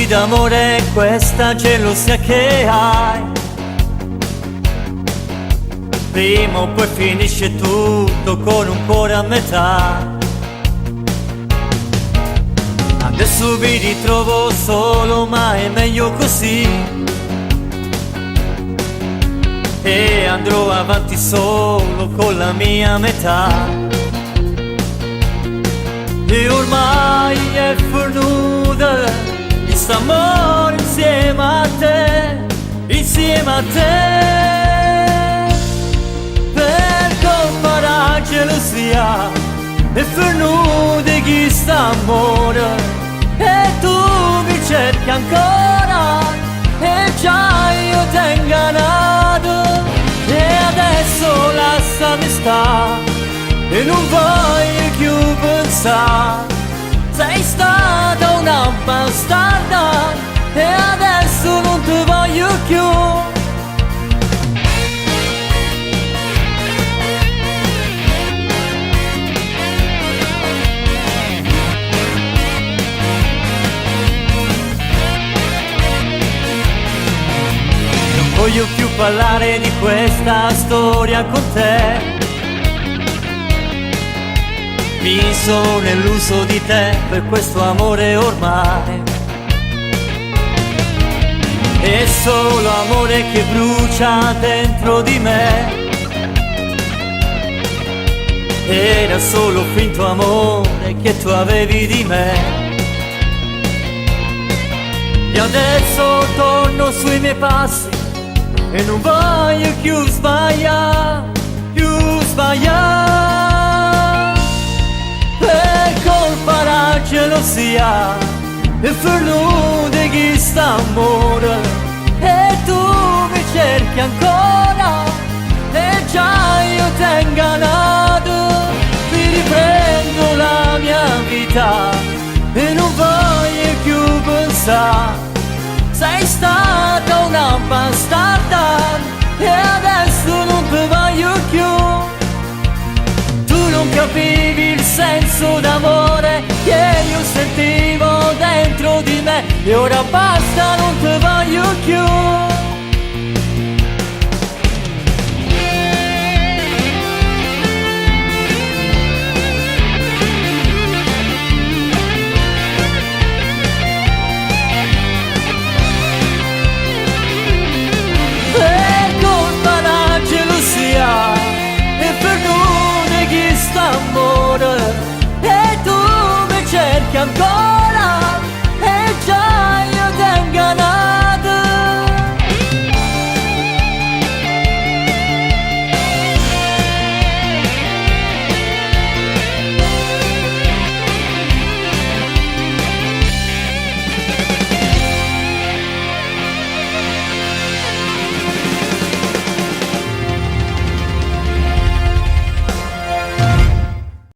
Parli d'amore, questa gelosia che hai, prima o poi finisce tutto con un cuore a metà. Adesso mi ritrovo solo, ma è meglio così, e andrò avanti solo con la mia metà. E ormai è fornuta quest'amore insieme a te, insieme a te. Per colpa della gelosia è fornuta quest'amore, e tu mi cerchi ancora, e già io t'ho ingannato. E adesso lasciami stare, e non voglio più pensare. Sei stata una bastarda, e adesso non ti voglio più. Non voglio più parlare di questa storia con te. Mi sono illuso di te per questo amore ormai. È solo amore che brucia dentro di me. Era solo finto amore che tu avevi di me. E adesso torno sui miei passi, e non voglio più sbagliare, più sbagliare. Per colpa della gelosia è fornuta quest'amore, e tu mi cerchi ancora, e già io t'ho ingannato. Mi riprendo la mia vita, e non voglio più pensare. Sei stata una bastarda, e adesso non ti voglio più. Tu non capivi il senso d'amore che io sentivo dentro di me, e ora basta, non ti voglio più.